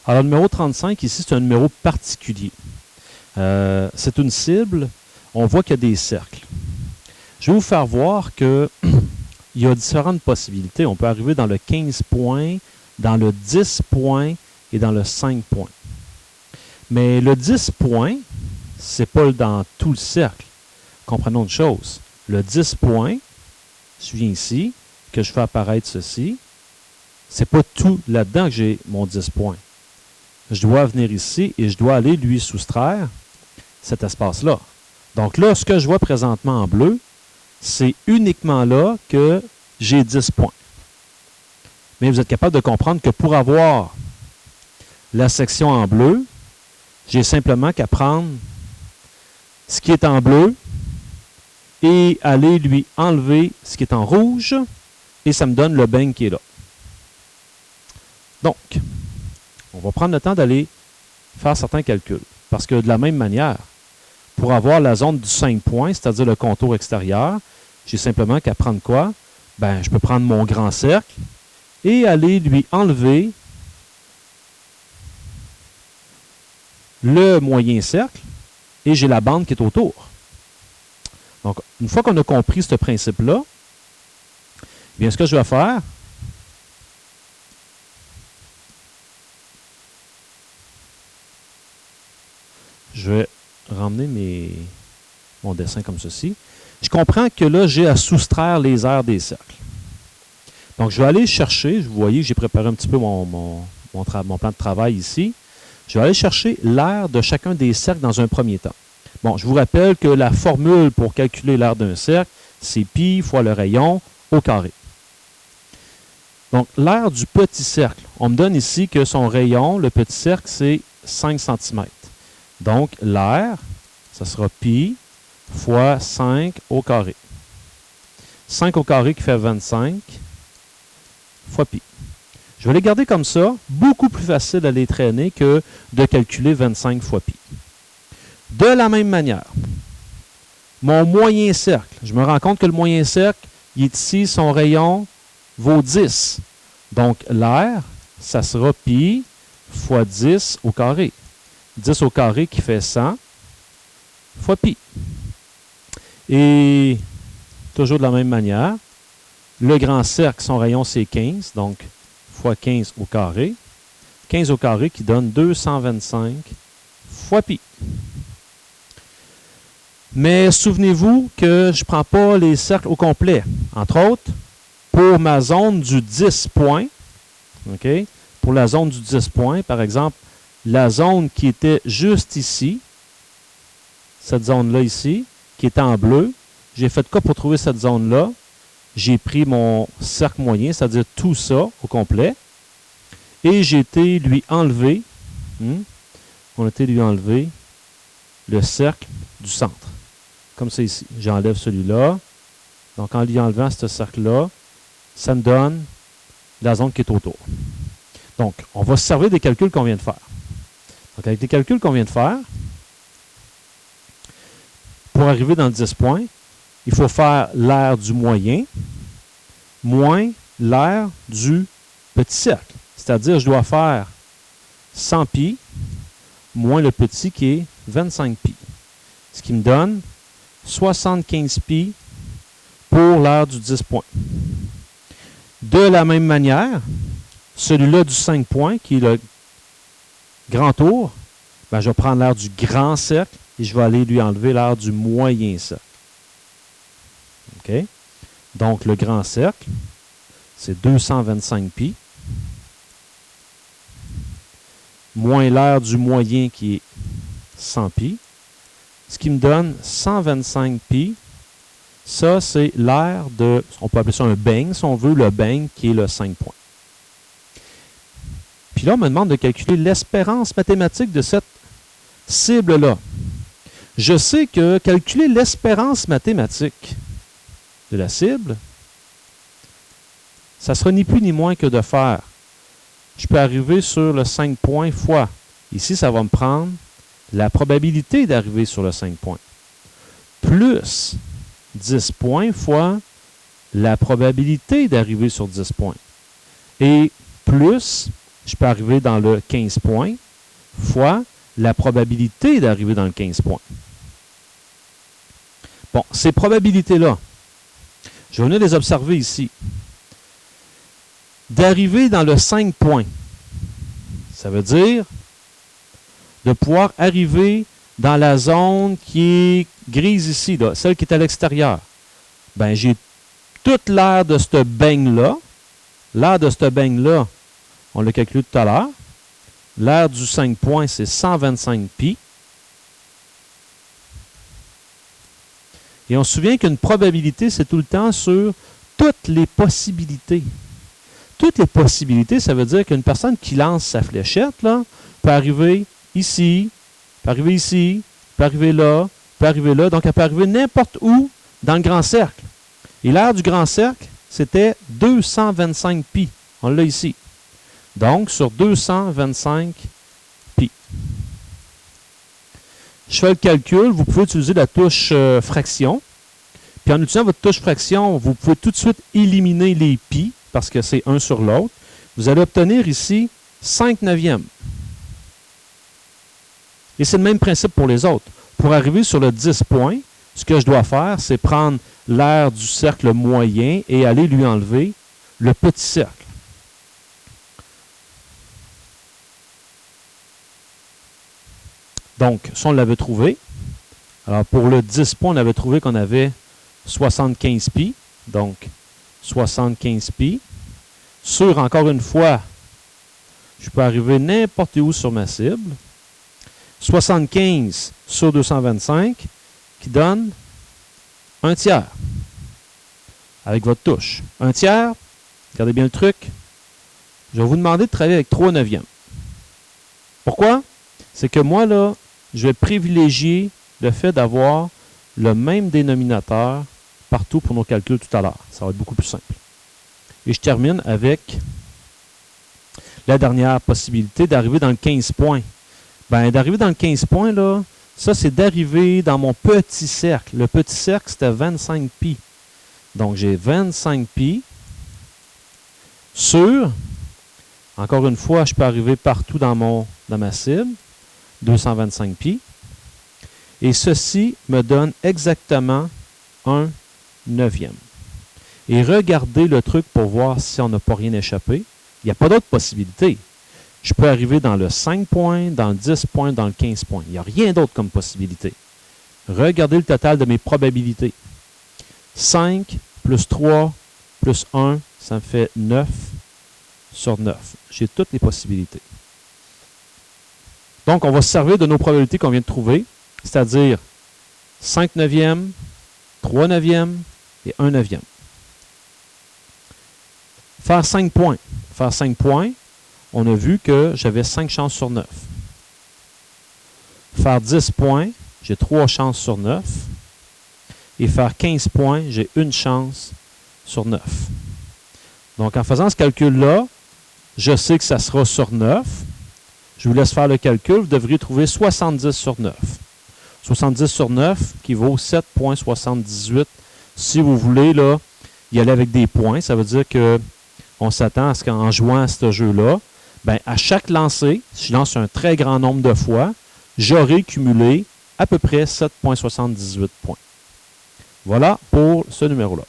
Alors, le numéro 35, ici, c'est un numéro particulier. C'est une cible. On voit qu'il y a des cercles. Je vais vous faire voir qu'il y a différentes possibilités. On peut arriver dans le 15 points, dans le 10 points et dans le 5 points. Mais le 10 points, ce n'est pas dans tout le cercle. Comprenons une chose. Le 10 points, je viens ici, que je fais apparaître ceci, c'est pas tout là-dedans que j'ai mon 10 points. Je dois venir ici et je dois aller lui soustraire cet espace-là. Donc là, ce que je vois présentement en bleu, c'est uniquement là que j'ai 10 points. Mais vous êtes capable de comprendre que pour avoir la section en bleu, j'ai simplement qu'à prendre ce qui est en bleu et aller lui enlever ce qui est en rouge et ça me donne le bang qui est là. Donc, on va prendre le temps d'aller faire certains calculs. Parce que de la même manière, pour avoir la zone du 5 points, c'est-à-dire le contour extérieur, j'ai simplement qu'à prendre quoi? Ben, je peux prendre mon grand cercle et aller lui enlever le moyen cercle et j'ai la bande qui est autour. Donc, une fois qu'on a compris ce principe-là, bien, ce que je vais faire, je vais ramener mon dessin comme ceci. Je comprends que là, j'ai à soustraire les aires des cercles. Donc, je vais aller chercher, vous voyez que j'ai préparé un petit peu mon plan de travail ici. Je vais aller chercher l'aire de chacun des cercles dans un premier temps. Bon, je vous rappelle que la formule pour calculer l'aire d'un cercle, c'est pi fois le rayon au carré. Donc, l'aire du petit cercle, on me donne ici que son rayon, le petit cercle, c'est 5 cm. Donc, l'aire, ça sera pi fois 5 au carré. 5 au carré qui fait 25 fois pi. Je vais les garder comme ça, beaucoup plus facile à les traîner que de calculer 25 fois pi. De la même manière, mon moyen cercle, je me rends compte que le moyen cercle, il est ici, son rayon vaut 10. Donc, l'aire, ça sera pi fois 10 au carré. 10 au carré qui fait 100 fois pi. Et toujours de la même manière, le grand cercle, son rayon, c'est 15. Donc, fois 15 au carré. 15 au carré qui donne 225 fois pi. Mais souvenez-vous que je ne prends pas les cercles au complet. Entre autres, pour ma zone du 10 points, okay, pour la zone du 10 points, par exemple, la zone qui était juste ici, cette zone-là ici, qui était en bleu, j'ai fait quoi pour trouver cette zone-là? J'ai pris mon cercle moyen, c'est-à-dire tout ça au complet, et j'ai été lui enlever, on a été lui enlever le cercle du centre. Comme ça ici. J'enlève celui-là. Donc, en lui enlevant ce cercle-là, ça me donne la zone qui est autour. Donc, on va se servir des calculs qu'on vient de faire. Donc, avec les calculs qu'on vient de faire, pour arriver dans le 10 points, il faut faire l'aire du moyen moins l'aire du petit cercle. C'est-à-dire, je dois faire 100 pi moins le petit qui est 25 pi. Ce qui me donne 75 pi pour l'aire du 10 points. De la même manière, celui-là du 5 points, qui est le grand tour, ben, je vais prendre l'aire du grand cercle et je vais aller lui enlever l'aire du moyen cercle. OK? Donc, le grand cercle, c'est 225 pi, moins l'aire du moyen qui est 100 pi, ce qui me donne 125 pi. Ça, c'est l'aire de, on peut appeler ça un bang, si on veut, le bang qui est le 5 points. Puis là, on me demande de calculer l'espérance mathématique de cette cible-là. Je sais que calculer l'espérance mathématique de la cible, ça sera ni plus ni moins que de faire, je peux arriver sur le 5 points fois. Ici, ça va me prendre la probabilité d'arriver sur le 5 points. Plus 10 points fois la probabilité d'arriver sur 10 points. Et plus je peux arriver dans le 15 points fois la probabilité d'arriver dans le 15 points. Bon, ces probabilités-là, je vais venir les observer ici. D'arriver dans le 5 points, ça veut dire de pouvoir arriver dans la zone qui est grise ici, là, celle qui est à l'extérieur. Ben, j'ai toute l'aire de ce beigne-là. L'aire de ce beigne-là, on l'a calculé tout à l'heure. L'aire du 5 points, c'est 125 pi. Et on se souvient qu'une probabilité, c'est tout le temps sur toutes les possibilités. Toutes les possibilités, ça veut dire qu'une personne qui lance sa fléchette, là, peut arriver ici, peut arriver ici, peut arriver là, peut arriver là. Donc, elle peut arriver n'importe où dans le grand cercle. Et l'aire du grand cercle, c'était 225 pi. On l'a ici. Donc, sur 225 pi. Je fais le calcul. Vous pouvez utiliser la touche fraction. Puis en utilisant votre touche fraction, vous pouvez tout de suite éliminer les pi, parce que c'est un sur l'autre. Vous allez obtenir ici 5 neuvièmes. Et c'est le même principe pour les autres. Pour arriver sur le 10 points, ce que je dois faire, c'est prendre l'aire du cercle moyen et aller lui enlever le petit cercle. Donc, ça, on l'avait trouvé. Alors, pour le 10 points, on avait trouvé qu'on avait 75 pi. Donc, 75 pi. Sur, encore une fois, je peux arriver n'importe où sur ma cible. 75 sur 225, qui donne un tiers. Avec votre touche. Un tiers, regardez bien le truc. Je vais vous demander de travailler avec 3 neuvièmes. Pourquoi? C'est que moi, là, je vais privilégier le fait d'avoir le même dénominateur partout pour nos calculs tout à l'heure. Ça va être beaucoup plus simple. Et je termine avec la dernière possibilité d'arriver dans le 15 points. Bien, d'arriver dans le 15 points, là, ça, c'est d'arriver dans mon petit cercle. Le petit cercle, c'était 25 pi. Donc, j'ai 25 pi sur, encore une fois, je peux arriver partout dans ma cible, 225 pi. Et ceci me donne exactement un neuvième. Et regardez le truc pour voir si on n'a pas rien échappé. Il n'y a pas d'autre possibilité. Je peux arriver dans le 5 points, dans le 10 points, dans le 15 points. Il n'y a rien d'autre comme possibilité. Regardez le total de mes probabilités. 5 plus 3 plus 1, ça me fait 9 sur 9. J'ai toutes les possibilités. Donc, on va se servir de nos probabilités qu'on vient de trouver, c'est-à-dire 5 neuvièmes, 3 neuvièmes et 1 neuvième. Faire 5 points. Faire 5 points, on a vu que j'avais 5 chances sur 9. Faire 10 points, j'ai 3 chances sur 9. Et faire 15 points, j'ai 1 chance sur 9. Donc, en faisant ce calcul-là, je sais que ça sera sur 9. Je vous laisse faire le calcul. Vous devriez trouver 70 sur 9. 70 sur 9 qui vaut 7,78. Si vous voulez là, y aller avec des points, ça veut dire qu'on s'attend à ce qu'en jouant à ce jeu-là, ben, à chaque lancer, si je lance un très grand nombre de fois, j'aurai cumulé à peu près 7,78 points. Voilà pour ce numéro-là.